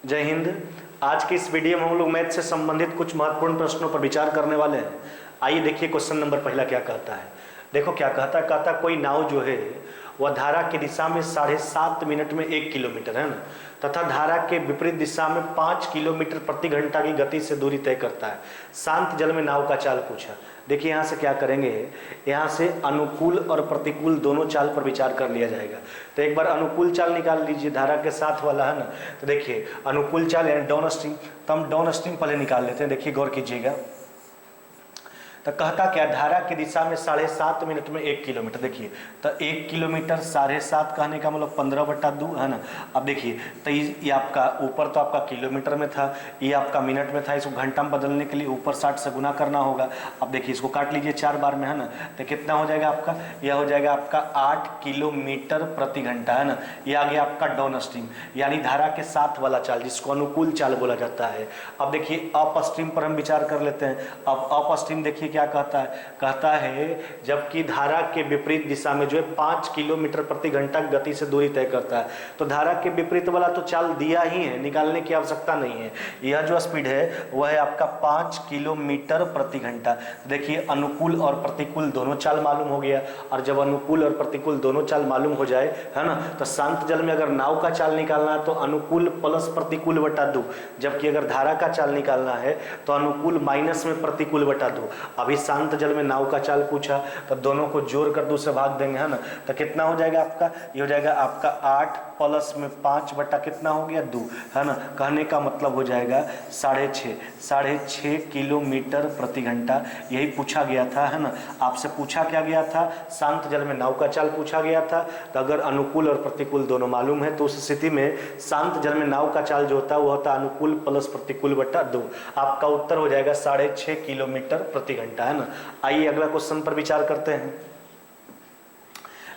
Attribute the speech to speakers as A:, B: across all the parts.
A: जय हिंद। आज की इस वीडियो में हम लोग मैथ से संबंधित कुछ महत्वपूर्ण प्रश्नों पर विचार करने वाले हैं। आइए देखिए क्वेश्चन नंबर पहला क्या कहता है। देखो क्या कहता है कोई नाव जो है वह धारा की दिशा में 7.5 मिनट में 1 किलोमीटर है ना, तथा धारा के विपरीत दिशा में 5 किलोमीटर प्रति घंटा की गति से दूरी तय करता है। शांत जल में नाव का चाल पूछा। देखिए यहाँ से क्या करेंगे, यहाँ से अनुकूल और प्रतिकूल दोनों चाल पर विचार कर लिया जाएगा। तो एक बार अनुकूल चाल निकाल लीजिए, धारा के साथ वाला है ना। तो देखिए अनुकूल चाल यानी डाउन स्ट्रीम, तो हम डाउन स्ट्रीम पहले निकाल लेते हैं। देखिए गौर कीजिएगा, तो कहता क्या, धारा की दिशा में 7.5 मिनट में 1 किलोमीटर। देखिए तो 1 किलोमीटर 7.5 कहने का मतलब 15/2 है ना। अब देखिए तो ये आपका ऊपर तो आपका किलोमीटर में था, ये आपका मिनट में था, इसको घंटा में बदलने के लिए ऊपर 60 से गुना करना होगा। अब देखिए इसको काट लीजिए 4 बार में है ना, तो कितना हो जाएगा आपका, यह हो जाएगा आपका 8 किलोमीटर प्रति घंटा है ना। ये आ गया आपका डाउन स्ट्रीम यानी धारा के साथ वाला चाल, जिसको अनुकूल चाल बोला जाता है। अब देखिए अप स्ट्रीम पर हम विचार कर लेते हैं। अब अप स्ट्रीम देखिए क्या कहता है जबकि धारा के विपरीत दिशा में जो है 5 किलोमीटर प्रति घंटा गति से दूरी तय करता है। तो धारा के विपरीत वाला तो चाल दिया ही है, निकालने की आवश्यकता नहीं है। यह जो स्पीड है वह है आपका 5 किलोमीटर प्रति घंटा। देखिए अनुकूल और प्रतिकूल दोनों चाल मालूम हो गया, और जब अनुकूल और प्रतिकूल दोनों चाल मालूम हो जाए है ना, तो शांत जल में अगर नाव का चाल निकालना है तो अनुकूल प्लस प्रतिकूल बटा 2, जबकि अगर धारा का चाल निकालना है तो अनुकूल माइनस में प्रतिकूल बटा 2। अभी शांत जल में नाव का चाल पूछा तो दोनों को जोड़ कर 2 से भाग देंगे है ना, तो कितना हो जाएगा आपका, ये हो जाएगा आपका 8 प्लस में 5 बटा कितना हो गया 2 है ना। कहने का मतलब हो जाएगा 6.5 किलोमीटर प्रति घंटा। यही पूछा गया था है ना, आपसे पूछा क्या गया था, शांत जल में नाव का चाल पूछा गया था। तो अगर अनुकूल और प्रतिकूल दोनों मालूम है तो उस स्थिति में शांत जल में नाव का चाल जो होता है वो होता है अनुकूल प्लस प्रतिकूल बटा 2। आपका उत्तर हो जाएगा 6.5 किलोमीटर प्रति घंटा है ना। आइए अगला क्वेश्चन पर विचार करते हैं।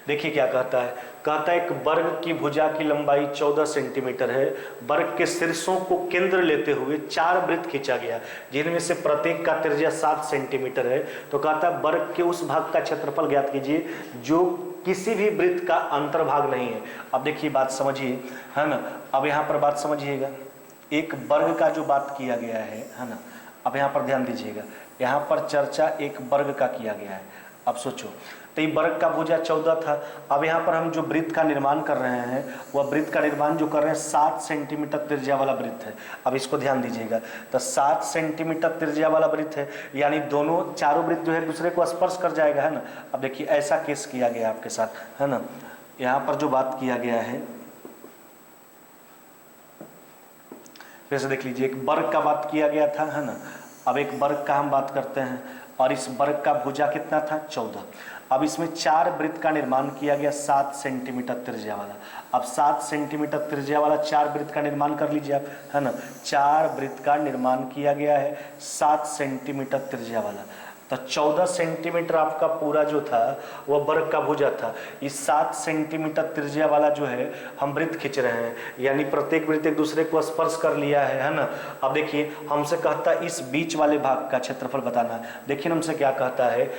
A: देखिए क्या कहता है एक वर्ग की भुजा की लंबाई 14 सेंटीमीटर है। वर्ग के शीर्षों को केंद्र लेते हुए 4 वृत्त खींचा गया जिनमें से प्रत्येक का त्रिज्या 7 सेंटीमीटर है। तो कहता है वर्ग के उस भाग का क्षेत्रफल ज्ञात कीजिए जो किसी भी वृत्त का अंतर्भाग नहीं है। अब देखिए बात समझिए है ना, अब यहाँ पर बात समझिएगा, एक वर्ग का जो बात किया गया है ना। अब यहाँ पर ध्यान दीजिएगा, यहाँ पर चर्चा एक वर्ग का किया गया है। अब सोचो तो ये वर्ग का भुजा 14 था। अब यहाँ पर हम जो वृत्त का निर्माण कर रहे हैं वह वृत्त का निर्माण जो कर रहे हैं 7 सेंटीमीटर त्रिज्या वाला वृत्त है। अब इसको ध्यान दीजिएगा, तो 7 सेंटीमीटर त्रिज्या वाला वृत्त है यानी दोनों चारों वृत्त जो है दूसरे को स्पर्श कर जाएगा है ना। अब देखिए ऐसा केस किया गया आपके साथ है ना, यहाँ पर जो बात किया गया है फिर से देख लीजिए, एक वर्ग का बात किया गया था है ना। अब एक वर्ग का हम बात करते हैं और इस वर्ग का भुजा कितना था 14। अब इसमें 4 वृत्त का निर्माण किया गया 7 सेंटीमीटर त्रिज्या वाला। अब 7 सेंटीमीटर त्रिज्या वाला 4 वृत्त का निर्माण कर लीजिए आप है ना। 4 वृत्त का निर्माण किया गया है 7 सेंटीमीटर त्रिज्या वाला। तो 14 सेंटीमीटर आपका पूरा जो था वह वर्ग का भुजा था। इस 7 सेंटीमीटर त्रिज्या वाला जो है हम वृत्त खींच रहे हैं यानी प्रत्येक वृत्त एक दूसरे को स्पर्श कर लिया है ना। अब देखिए हमसे कहता है इस बीच वाले भाग का क्षेत्रफल बताना है। देखिए हमसे क्या कहता है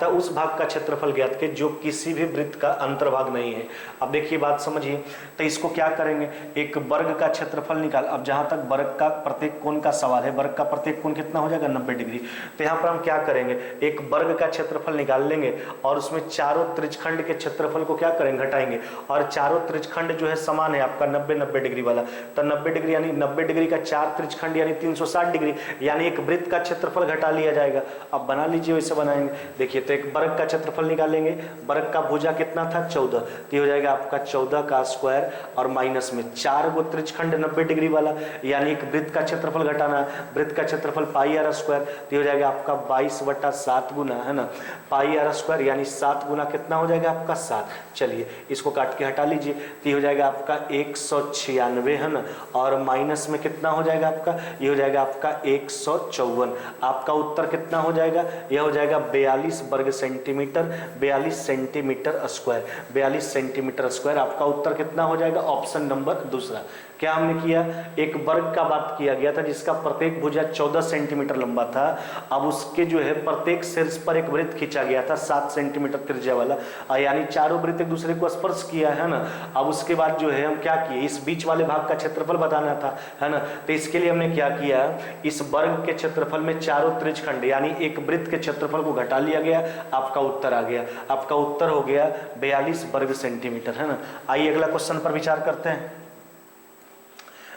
A: उस भाग का क्षेत्रफल ज्ञात के जो किसी भी वृत्त का अंतर्भाग नहीं है। अब देखिए बात समझिए, तो इसको क्या करेंगे, एक वर्ग का क्षेत्रफल निकाल। अब जहां तक वर्ग का प्रत्येक कोण का सवाल है, वर्ग का प्रत्येक कोण कितना हो जाएगा 90 डिग्री। तो यहाँ पर हम क्या करेंगे, एक वर्ग का क्षेत्रफल निकाल लेंगे और उसमें चारों त्रिज्यखंड के क्षेत्रफल को क्या करेंगे, घटाएंगे। और चारों त्रिज्यखंड जो है समान है आपका 90 डिग्री वाला। तो 90 डिग्री यानी 90 डिग्री का 4 त्रिज्यखंड यानी 360 डिग्री, यानी एक वृत्त का क्षेत्रफल घटा लिया जाएगा। अब बना लीजिए वैसे बनाएंगे। देखिए तो एक वर्ग का क्षेत्रफल निकालेंगे, वर्ग का भुजा कितना था 14, तो हो जाएगा आपका 14 का स्क्वायर और माइनस में 4 गो त्रिज्यखंड 90 डिग्री वाला, यानी एक वृत्त का क्षेत्रफल घटाना है। वृत्त का क्षेत्रफल पाई आर स्क्वायर, तो हो जाएगा आपका 22/7 गुना है ना, पाई आर स्क्वायर यानी 7 गुना कितना हो जाएगा आपका 7। चलिए इसको काट के हटा लीजिए, तो हो जाएगा आपका 196 है ना, और माइनस में कितना हो जाएगा आपका, ये हो जाएगा आपका 154। आपका उत्तर कितना हो जाएगा, यह हो जाएगा 42 वर्ग centimetre, 42 centimetre square, 42 centimetre square. आपका उत्तर कितना हो जाएगा, ऑप्शन नंबर दूसरा। क्या हमने किया, एक वर्ग का बात किया गया था जिसका प्रत्येक भुजा 14 सेंटीमीटर लंबा था। अब उसके जो है प्रत्येक शीर्ष पर एक वृत्त खींचा गया था 7 सेंटीमीटर त्रिज्या वाला, यानी चारों वृत्त एक दूसरे को स्पर्श किया है ना। अब उसके बाद जो है हम क्या किए, इस बीच वाले भाग का क्षेत्रफल बताना था, है ना। तो इसके लिए हमने क्या किया, इस वर्ग के क्षेत्रफल में चारों त्रिज्यखंड यानी एक वृत्त के क्षेत्रफल को घटा लिया गया, आपका उत्तर आ गया। आपका उत्तर हो गया 42 वर्ग सेंटीमीटर, है ना। आइए अगला क्वेश्चन पर विचार करते हैं।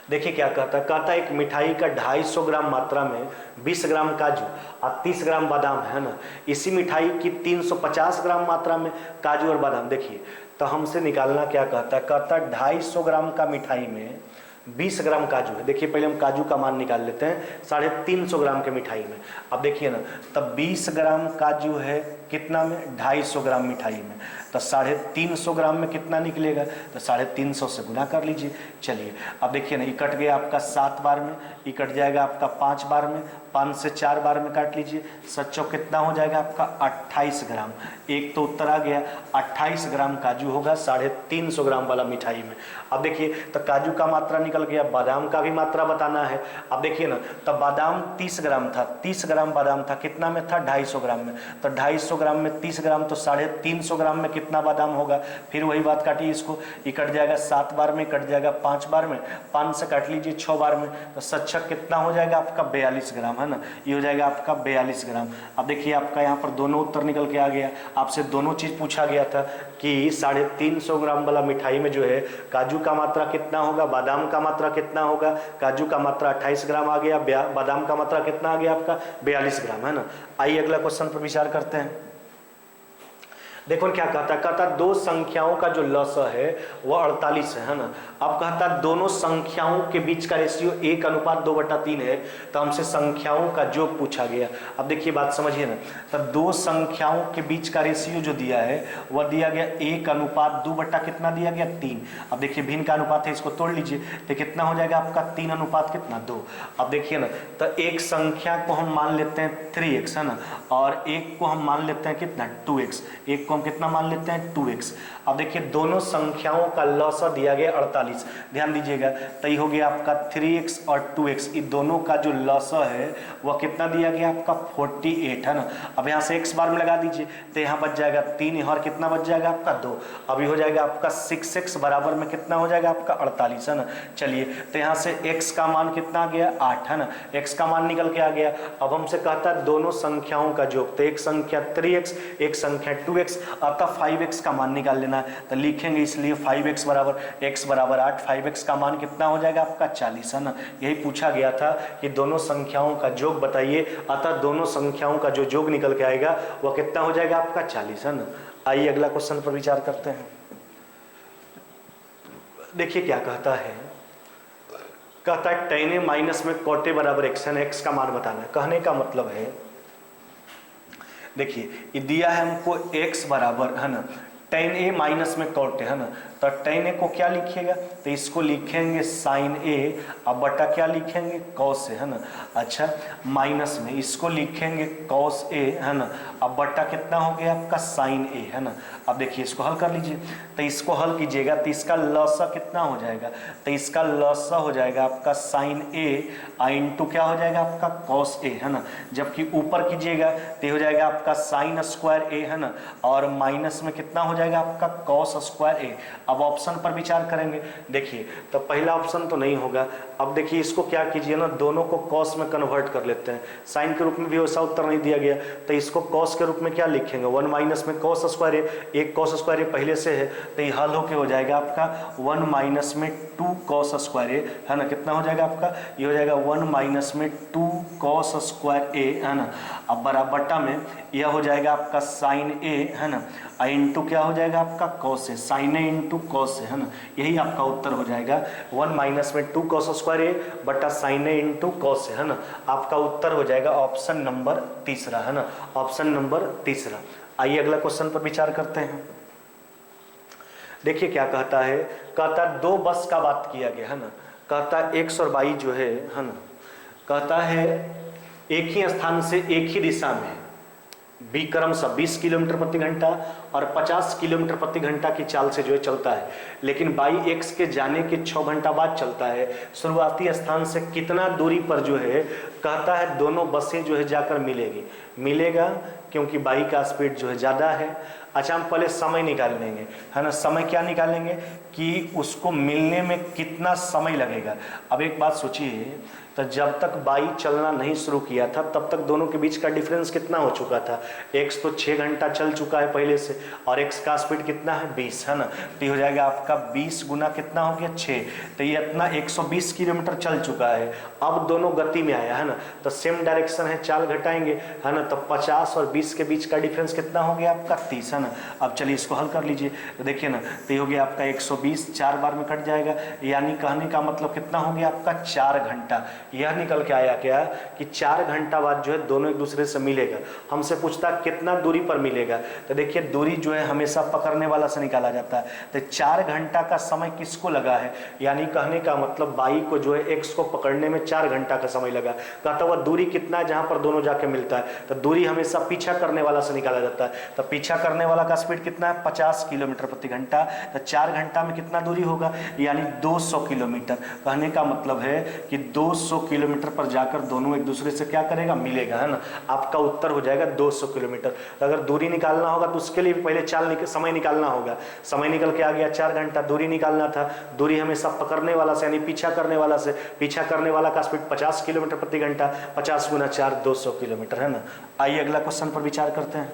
A: देखिए क्या कहता है, कहता है एक मिठाई का 250 ग्राम मात्रा में 20 ग्राम काजू और 30 ग्राम बादाम है ना। इसी मिठाई की 350 ग्राम मात्रा में काजू और बादाम। देखिए तो हमसे निकालना क्या कहता है, कहता है 250 ग्राम का मिठाई में 20 ग्राम काजू है। देखिए पहले हम काजू का मान निकाल लेते हैं 350 ग्राम के मिठाई में। अब देखिए ना, तब 20 ग्राम काजू है कितना में, 250 ग्राम मिठाई में, तो 350 ग्राम में कितना निकलेगा, तो 350 से गुना कर लीजिए। चलिए अब देखिए ना, ये कट गया आपका 7 बार में, ये कट जाएगा आपका 5 बार में, 5 से 4 बार में काट लीजिए, 7 कितना हो जाएगा आपका 28 ग्राम। एक तो उत्तर आ गया, 28 ग्राम काजू होगा 350 ग्राम वाला मिठाई में। अब देखिए तो काजू का मात्रा निकल गया, बादाम का भी मात्रा बताना है। अब देखिए ना, तब बादाम 30 ग्राम था, 30 ग्राम बादाम था, कितना में था, 250 ग्राम में। तो 250 ग्राम में 30 ग्राम, तो 350 ग्राम में कितना बादाम होगा। फिर वही बात काटिए, इसको ये कट जाएगा 7 बार में, कट जाएगा 5 बार में, 5 से काट लीजिए 6 बार में, तो 7 कितना हो जाएगा आपका 42 ग्राम, है ना। ये हो जाएगा आपका 42 ग्राम। अब देखिए आपका यहाँ पर दोनों उत्तर निकल के आ गया। आपसे दोनों चीज पूछा गया था कि 350 ग्राम वाला मिठाई में जो है काजू का मात्रा कितना होगा, बादाम का मात्रा कितना होगा। काजू का मात्रा 28 ग्राम आ गया, बादाम का मात्रा कितना आ गया आपका 42 ग्राम, है ना। आइए अगला क्वेश्चन पर विचार करते हैं। देखो क्या कहता है, कहता दो संख्याओं का जो लसाअ है वह 48 है ना। अब कहता है दोनों संख्याओं के बीच का रेशियो 1:2/3 है। तो हमसे संख्याओं का योग पूछा गया। अब देखिए बात समझिए ना, तो दो संख्याओं के बीच का रेशियो जो दिया है वह दिया गया 1:2 कितना दिया गया 3। अब देखिए भिन्न का अनुपात है, इसको तोड़ लीजिए तो कितना हो जाएगा आपका 3:2। अब देखिए ना, तो एक संख्या को हम मान लेते हैं 3x, है ना, और एक को हम मान लेते हैं कितना 2x। एक को हम कितना मान लेते हैं 2x। अब देखिए दोनों संख्याओं का लसाअ दिया गया 48। ध्यान दीजिएगा, तो ये हो गया आपका 3x और 2x, ये दोनों का जो लसाअ है वह कितना दिया गया आपका 48, है ना। अब यहाँ से x बार में लगा दीजिए तो यहाँ बच जाएगा 3 और कितना बच जाएगा आपका 2। अभी हो जाएगा आपका 6x बराबर में कितना हो जाएगा आपका 48, है ना। चलिए तो यहाँ से x का मान कितना आ गया 8, है ना, x का मान निकल के आ गया। अब हमसे कहता है दोनों संख्याओं का योग, तो एक संख्या 3x एक संख्या 2x, अतः 5x का मान निकाल लेना है। तो लिखेंगे इसलिए 5x बराबर x बराबर 8, 5x का मान कितना हो जाएगा आपका 40, है ना। यही पूछा गया था कि दोनों संख्याओं का योग बताइए, अतः दोनों संख्याओं का जो योग निकल के आएगा वह कितना हो जाएगा आपका 40, है ना। आइए अगला क्वेश्चन पर विचार करते हैं। देखिए क्या कहता है, कहता है tan a माइनस में cot a बराबर x, x का मान बताना है। कहने का मतलब है, देखिए ये दिया है हमको x बराबर, है ना, tan a माइनस में cot a, है ना। तो tan a को क्या लिखिएगा, तो इसको लिखेंगे sin a, अब बटा क्या लिखेंगे cos a, है ना। अच्छा माइनस में इसको लिखेंगे cos a, है ना, अब बटा कितना हो गया आपका sin a, है ना। अब देखिए इसको हल कर लीजिए, तो इसको हल कीजिएगा तो इसका लसाअ कितना हो जाएगा, तो इसका लसाअ हो जाएगा आपका sin a इंटू क्या हो जाएगा आपका cos a, है ना। जबकि ऊपर कीजिएगा तो हो जाएगा आपका sin स्क्वायर a, है ना, और माइनस में कितना हो जाएगा आपका cos स्क्वायर a। अब ऑप्शन पर विचार करेंगे। देखिए तो पहला ऑप्शन तो नहीं होगा। अब देखिए इसको क्या कीजिए ना, दोनों को cos में कन्वर्ट कर लेते हैं। साइन के रूप में भी वैसा उत्तर नहीं दिया गया, तो इसको cos के रूप में क्या लिखेंगे 1 माइनस में cos स्क्वायर a, एक cos स्क्वायर a पहले से है, तो ये हल होके हो जाएगा आपका 1 माइनस में 2 cos स्क्वायर a, है ना। कितना हो जाएगा आपका, ये हो जाएगा 1 माइनस में 2 cos स्क्वायर a, है ना। अब बराबर बटा में यह हो जाएगा आपका sin a, है ना, इंटू क्या हो जाएगा आपका cos a, sin a into cos a, है ना। यही आपका उत्तर हो जाएगा 1 माइनस में 2 cos स्क्वायर a बटा sin a into cos a, है ना। आपका उत्तर हो जाएगा ऑप्शन नंबर तीसरा, है ना, ऑप्शन नंबर तीसरा। आइए अगला क्वेश्चन पर विचार करते हैं। देखिए क्या कहता है, कहता है दो बस का बात किया गया, है ना। कहता है x और y जो है ना, कहता है एक ही स्थान से एक ही दिशा में बी क्रमशः 20 किलोमीटर प्रति घंटा और 50 किलोमीटर प्रति घंटा की चाल से जो है चलता है, लेकिन बाई एक्स के जाने के 6 घंटा बाद चलता है। शुरुआती स्थान से कितना दूरी पर जो है कहता है दोनों बसें जो है जाकर मिलेगा, क्योंकि बाई का स्पीड जो है ज़्यादा है। अच्छा, हम पहले समय निकाल लेंगे, है ना। समय क्या निकालेंगे कि उसको मिलने में कितना समय लगेगा। अब एक बात सोचिए, तो जब तक बाई चलना नहीं शुरू किया था तब तक दोनों के बीच का डिफरेंस कितना हो चुका था। एक्स तो 6 घंटा चल चुका है पहले से, और एक्स का स्पीड कितना है 20, है ना। तो ये हो जाएगा आपका 20 गुना कितना हो गया 6, तो ये इतना 120 किलोमीटर चल चुका है। अब दोनों गति में आया, है ना, तो सेम डायरेक्शन है, चाल घटाएंगे, है ना, तो 50 और 20 के बीच का डिफरेंस कितना हो गया आपका 30, है ना। अब चलिए इसको हल कर लीजिए, तो देखिए ना, तो ये हो गया आपका 120, 4 बार में कट जाएगा, यानी कहने का मतलब कितना हो गया आपका 4 घंटा। यह निकल के आया क्या कि 4 घंटा बाद जो है दोनों एक दूसरे से मिलेगा। हमसे पूछता कितना दूरी पर मिलेगा, तो देखिए दूरी जो है हमेशा पकड़ने वाला से निकाला जाता है। तो 4 घंटा का समय किसको लगा है, यानी कहने का मतलब बाई को जो है एक्स को पकड़ने में 4 घंटा का समय लगा। कहता हुआ दूरी कितना है जहां पर दोनों जाके मिलता है, तो दूरी हमेशा पीछा करने वाला से निकाला जाता है। तो पीछा करने वाला का स्पीड कितना है 50 किलोमीटर प्रति घंटा, तो 4 घंटा में कितना दूरी होगा, यानी 200 किलोमीटर। कहने का मतलब है कि 200 किलोमीटर पर जाकर दोनों एक दूसरे से क्या करेगा, मिलेगा, है ना। आपका उत्तर हो जाएगा 200 किलोमीटर। तो अगर दूरी निकालना होगा तो उसके लिए पहले समय निकालना होगा। समय निकल के आ गया 4 घंटा, दूरी निकालना था, दूरी हमेशा पकड़ने वाला से यानी पीछा करने वाला से, पीछा करने वाला का स्पीड 50 किलोमीटर प्रति घंटा, 50 गुना 4 200 किलोमीटर, है ना। आइए अगला क्वेश्चन पर विचार करते हैं।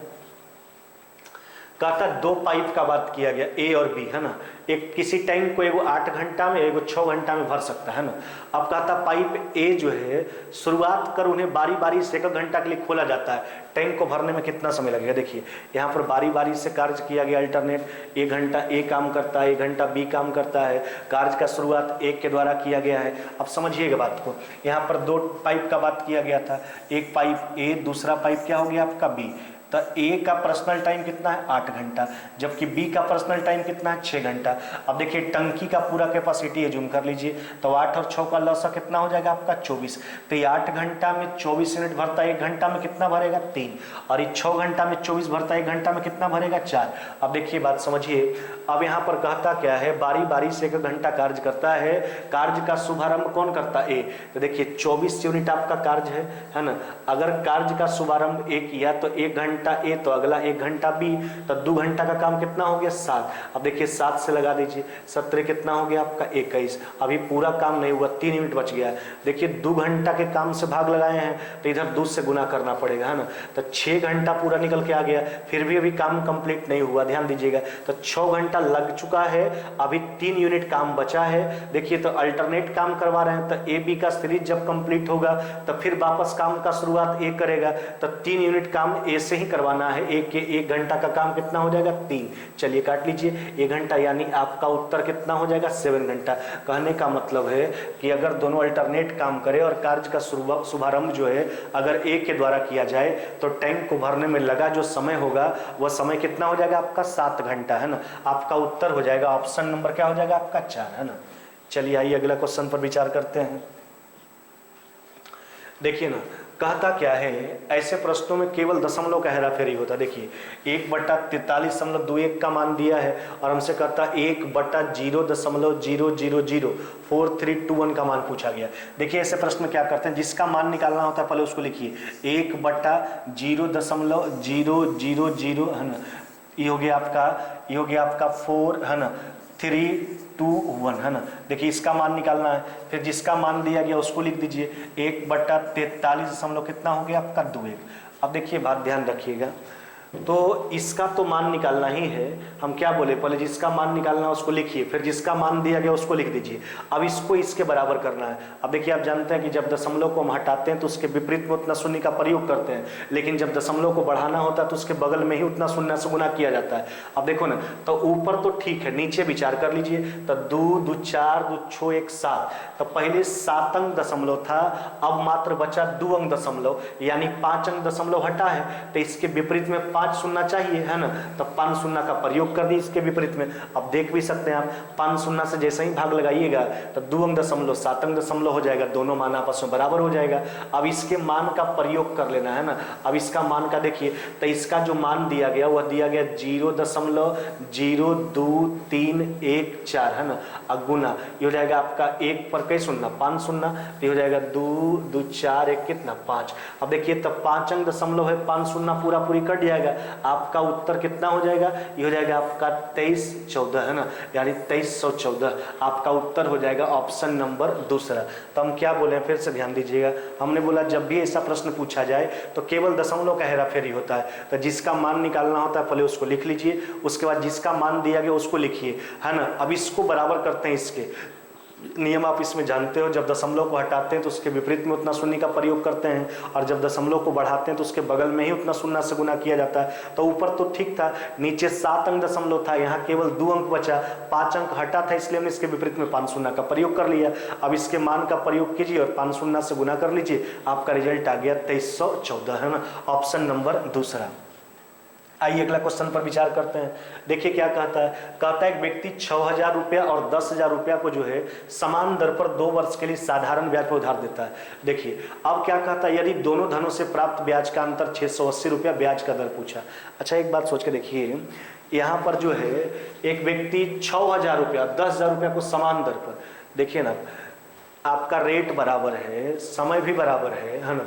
A: कहता 2 पाइप का बात किया गया, ए और बी, है ना। एक किसी टैंक को एगो 8 घंटा में एगो 6 घंटा में भर सकता है ना। अब कहता पाइप ए जो है शुरुआत कर उन्हें बारी बारी से 1 घंटा के लिए खोला जाता है, टैंक को भरने में कितना समय लगेगा। देखिए यहाँ पर बारी बारी से कार्य किया गया, अल्टरनेट 1 घंटा ए काम करता है, 1 घंटा बी काम करता है। कार्य का शुरुआत एक के द्वारा किया गया है। अब समझिएगा बात को, यहाँ पर 2 पाइप का बात किया गया था, एक पाइप ए, दूसरा पाइप क्या हो गया आपका बी। तो ए का पर्सनल टाइम कितना है 8 घंटा, जबकि बी का पर्सनल टाइम कितना है 6 घंटा। अब देखिए टंकी का पूरा कैपेसिटी जूम कर लीजिए, तो 8 और 6 का लौसा कितना हो जाएगा आपका 24। तो ये 8 घंटा में 24 यूनिट भरता है, 1 घंटा में कितना भरेगा 3, और ये 6 घंटा में 24 भरता है, 1 घंटा में कितना भरेगा 4। अब देखिए बात समझिए, अब यहाँ पर कहता क्या है, बारी बारी से 1 घंटा कार्य करता है। कार्य का शुभारंभ कौन करता है ए, तो देखिए 24 यूनिट आपका कार्य है ना। अगर कार्य का शुभारंभ ए किया तो 1 घंटा ए, तो अगला 1 घंटा बी, तो 2 घंटा का काम कितना हो गया 7। अब देखिए 7 से लगा दीजिए, 17 कितना हो गया आपका 21। अभी पूरा काम नहीं हुआ, 3 यूनिट बच गया। देखिए 2 घंटा के काम से भाग लगाए हैं तो इधर 2 से गुना करना पड़ेगा, है ना। तो 6 घंटा पूरा निकल के आ गया, फिर भी अभी काम कंप्लीट नहीं हुआ, ध्यान दीजिएगा। तो 6 घंटा लग चुका है, अभी 3 यूनिट काम बचा है। देखिए तो अल्टरनेट काम करवा रहे हैं, तो ए बी का सीरीज जब कंप्लीट होगा तो फिर वापस काम का शुरुआत ए करेगा, तो 3 यूनिट काम ए से ही करवाना है। एक घंटा का काम कितना हो जाएगा 3। चलिए काट लीजिए 1 घंटा, यानी आपका उत्तर कितना हो जाएगा 7 घंटा। कहने का मतलब है कि अगर दोनों अल्टरनेट काम करें और कार्य का शुभारंभ जो है अगर ए के द्वारा किया जाए तो टैंक को भरने में लगा जो समय होगा वह समय कितना हो जाएगा आपका 7 घंटा, है ना। आपका उत्तर हो जाएगा ऑप्शन नंबर क्या हो जाएगा आपका 4, है ना। चलिए आइए अगला क्वेश्चन पर विचार करते हैं। देखिए ना कहता क्या है, ऐसे प्रश्नों में केवल दशमलव का हेराफेरी होता है। देखिए 1/43.21 का मान दिया है और हमसे कहता 1/0.000432 का मान पूछा गया। देखिए ऐसे प्रश्न क्या करते हैं, जिसका मान निकालना होता है पहले उसको लिखिए 1/0.000, है ना। ये हो गया आपका 4, है ना, 3 2 1, है ना। देखिए इसका मान निकालना है, फिर जिसका मान दिया गया उसको लिख दीजिए 1/43 कितना हो गया आपका 2। अब देखिए बात ध्यान रखिएगा, तो इसका तो मान निकालना ही है। हम क्या बोले, पहले जिसका मान निकालना है उसको लिखिए, फिर जिसका मान दिया गया उसको लिख दीजिए। अब इसको इसके बराबर करना है। अब देखिए आप जानते हैं कि जब दशमलव को हम हटाते हैं तो उसके विपरीत में उतना शून्य का प्रयोग करते हैं, लेकिन जब दशमलव को बढ़ाना होता है तो उसके बगल में ही उतना शून्य से गुना किया जाता है। अब देखो ना, तो ऊपर तो ठीक है, नीचे विचार कर लीजिए। तो 2 2 4 2 6 1 7, तो पहले 7 अंक दशमलव था, अब मात्र बचा 2 अंक दशमलव, यानी 5 अंक दशमलव हटा है, तो इसके विपरीत में 5 शून्य चाहिए, है ना, तो 5 शून्य का प्रयोग कर दी इसके विपरीत में। अब देख भी सकते हैं आप, 5 शून्य से जैसे ही भाग लगाइएगा तो 2 अंक दशमलव 7 अंक दशमलव हो जाएगा, दोनों मान आपस में बराबर हो जाएगा। अब इसके मान का प्रयोग कर लेना है ना। अब इसका मान का देखिए, तो इसका जो मान दिया गया वह दिया गया 0.023114, है ना, गुना ये हो जाएगा आपका 1 पर कई शून्य 5 शून्य, तो हो जाएगा 2 2 4 1 कितना 5। अब देखिए तब 5 अंक दशमलव है, 5 शून्य पूरा पूरी कट जाएगा, आपका उत्तर कितना हो जाएगा, ये हो जाएगा आपका 2314, है ना, यानी 2314 आपका उत्तर हो जाएगा ऑप्शन नंबर दूसरा। तो हम क्या बोले, फिर से ध्यान दीजिएगा, हमने बोला जब भी ऐसा प्रश्न पूछा जाए तो केवल दशमलव का हेराफेरी होता है, तो जिसका मान निकालना होता है पहले उसको लिख लीजिए, उसके बाद जिसका मान दिया गया उसको लिखिए, है ना। अब इसको बराबर करते हैं, इसके नियम आप इसमें जानते हो, जब दशमलव को हटाते हैं तो उसके विपरीत में उतना शून्य का प्रयोग करते हैं, और जब दशमलव को बढ़ाते हैं तो उसके बगल में ही उतना शून्य से गुना किया जाता है। तो ऊपर तो ठीक था, नीचे 7 अंक दशमलव था, यहाँ केवल 2 अंक बचा, 5 अंक हटा था, इसलिए हमने इसके विपरीत में 5 शून्य का प्रयोग कर लिया। अब इसके मान का प्रयोग कीजिए और 5 शून्य से गुना कर लीजिए, आपका रिजल्ट आ गया 2314, है ना, ऑप्शन नंबर दूसरा। आइए अगला क्वेश्चन पर विचार करते हैं। देखिए क्या कहता है, कहता है एक व्यक्ति 6000 रुपया और 10,000 रुपया को जो है समान दर पर 2 वर्ष के लिए साधारण ब्याज पर उधार देता है। देखिए अब क्या कहता है, यदि दोनों धनों से प्राप्त ब्याज का अंतर 680 रुपया ब्याज का दर पूछा। अच्छा एक बात सोच के देखिए, यहाँ पर जो है एक व्यक्ति 6000 रुपया 10,000 रुपया को समान दर पर, देखिए ना आपका रेट बराबर है, समय भी बराबर है ना।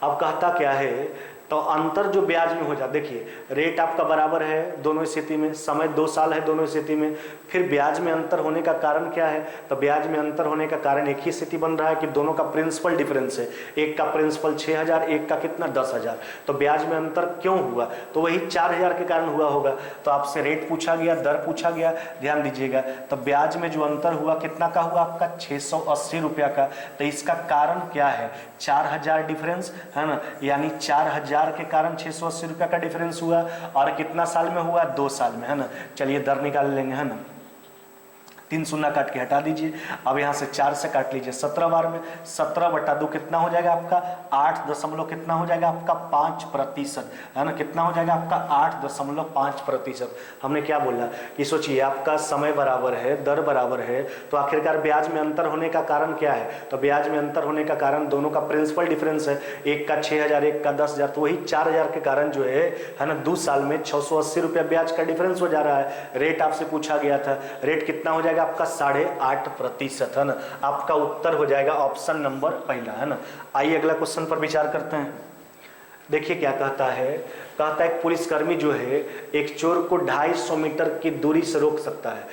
A: अब कहता क्या है, तो अंतर जो ब्याज में हो जाता, देखिए रेट आपका बराबर है दोनों स्थिति में, समय 2 साल है दोनों स्थिति में, फिर ब्याज में अंतर होने का कारण क्या है, तो ब्याज में अंतर होने का कारण एक ही स्थिति बन रहा है कि दोनों का प्रिंसिपल डिफरेंस है, एक का प्रिंसिपल 6000, एक का कितना 10,000, तो ब्याज में अंतर क्यों हुआ, तो वही 4000 के कारण हुआ होगा। तो आपसे रेट पूछा गया, दर पूछा गया, ध्यान दीजिएगा, तो ब्याज में जो अंतर हुआ कितना का हुआ आपका 680 रुपया का। तो इसका कारण क्या है, 4000 डिफरेंस, है ना, यानी 4000 के कारण 680 रुपया का डिफरेंस हुआ, और कितना साल में हुआ, 2 साल में, है ना। चलिए दर निकाल लेंगे, है ना, 3 शून्य काट के हटा दीजिए। अब यहाँ से 4 से काट लीजिए 17 बार में, 17/2 कितना हो जाएगा आपका 8 दशमलव कितना हो जाएगा आपका 5%, है ना, कितना हो जाएगा आपका 8.5%। हमने क्या बोला कि सोचिए आपका समय बराबर है, दर बराबर है, तो आखिरकार ब्याज में अंतर होने का कारण क्या है, तो ब्याज में अंतर होने का कारण दोनों का प्रिंसिपल डिफरेंस है, एक का 6000 एक का 10,000, तो वही 4000 के कारण जो है ना 2 साल में 680 रुपया ब्याज का डिफरेंस हो जा रहा है। रेट आपसे पूछा गया था, रेट कितना हो जाएगा आपका 8.5%, है ना, आपका उत्तर हो जाएगा ऑप्शन नंबर पहला, है ना। आइए अगला क्वेश्चन पर विचार करते हैं। देखिए क्या कहता है, कहता है एक पुलिसकर्मी जो है एक चोर को 250 मीटर की दूरी से रोकता है।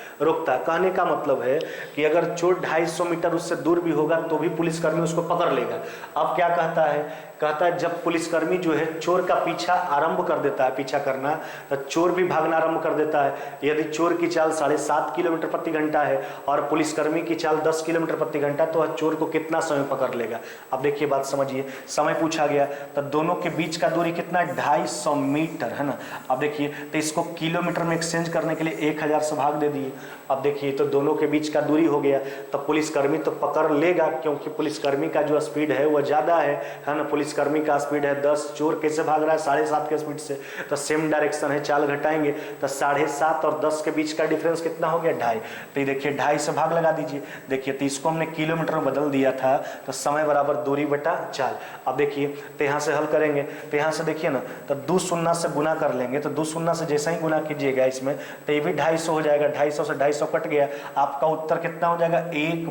A: कहने का मतलब है कि अगर चोर 250 मीटर उससे दूर भी होगा तो भी पुलिसकर्मी उसको पकड़ लेगा। अब क्या कहता है, कहता है जब पुलिसकर्मी जो है चोर का पीछा आरंभ कर देता है, पीछा करना, तो चोर भी भागना आरंभ कर देता है। यदि चोर की चाल 7.5 किलोमीटर प्रति घंटा है और पुलिसकर्मी की चाल 10 किलोमीटर प्रति घंटा, तो वह चोर को कितना समय पकड़ लेगा। अब देखिए बात समझिए, समय पूछा गया तो दोनों के बीच का दूरी कितना है 250 मीटर, है ना। अब देखिए तो इसको किलोमीटर में एक्सचेंज करने के लिए 1000 से भाग दे दिए। अब देखिए तो दोनों के बीच का दूरी हो गया, तो पुलिसकर्मी तो पकड़ लेगा क्योंकि पुलिसकर्मी का जो स्पीड है वह ज़्यादा है ना। पुलिसकर्मी का स्पीड है 10, चोर कैसे भाग रहा है 7.5 के स्पीड से, तो सेम डायरेक्शन है, चाल घटाएंगे तो 7.5 और 10 के बीच का डिफरेंस कितना हो गया 2.5। तो देखिए 2.5 से भाग लगा दीजिए। देखिए तो इसको हमने किलोमीटर में बदल दिया था, तो समय बराबर दूरी बटा चाल। अब देखिए तो यहाँ से हल करेंगे, तो यहाँ से देखिए ना, तो 2 शून्य से गुना कर लेंगे, तो 2 शून्य से जैसे ही गुना कीजिएगा इसमें, तो ये भी 250 हो जाएगा। 250 से 250 कट गया, आपका उत्तर कितना हो जाएगा 1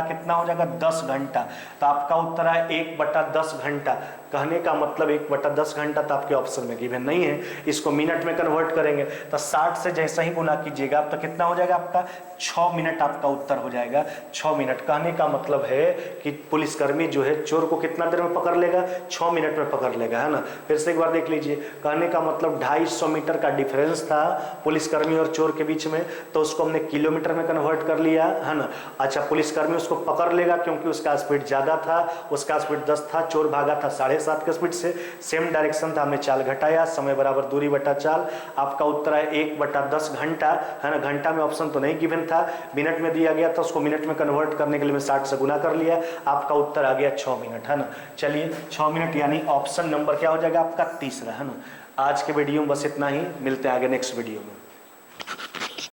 A: कितना हो जाएगा 10 घंटा। तो आपका उत्तर है 1/10 घंटा। कहने का मतलब 1/10 घंटा तो आपके ऑप्शन में गिवन नहीं है, इसको मिनट में कन्वर्ट करेंगे तो 60 से जैसा ही गुना कीजिएगा तो कितना हो जाएगा आपका 6 मिनट, आपका उत्तर हो जाएगा 6 मिनट। कहने का मतलब है कि पुलिसकर्मी जो है चोर को कितना देर में पकड़ लेगा, 6 मिनट में पकड़ लेगा, है ना। फिर से एक बार देख लीजिए, कहने का मतलब 250 मीटर का डिफरेंस था पुलिसकर्मी और चोर के बीच में, तो उसको हमने किलोमीटर में कन्वर्ट कर लिया, है ना। अच्छा पुलिसकर्मी उसको पकड़ लेगा क्योंकि उसका स्पीड ज़्यादा था, उसका स्पीड 10 था, चोर भागा था 7.5 की स्पीड से, सेम डायरेक्शन था, हमने चाल घटाया, समय बराबर दूरी बटा चाल। आपका उत्तर है 1/10 घंटा, है ना। घंटा में ऑप्शन तो नहीं गिवन था, मिनट में दिया गया था, उसको मिनट में कन्वर्ट करने के लिए मैं 60 से गुना कर लिया, आपका उत्तर आ गया 6 मिनट, है ना। चलिए 6 मिनट यानी ऑप्शन नंबर क्या हो जाएगा आपका तीसरा, है ना। आज के वीडियो में बस इतना ही, मिलते हैं आगे नेक्स्ट वीडियो में।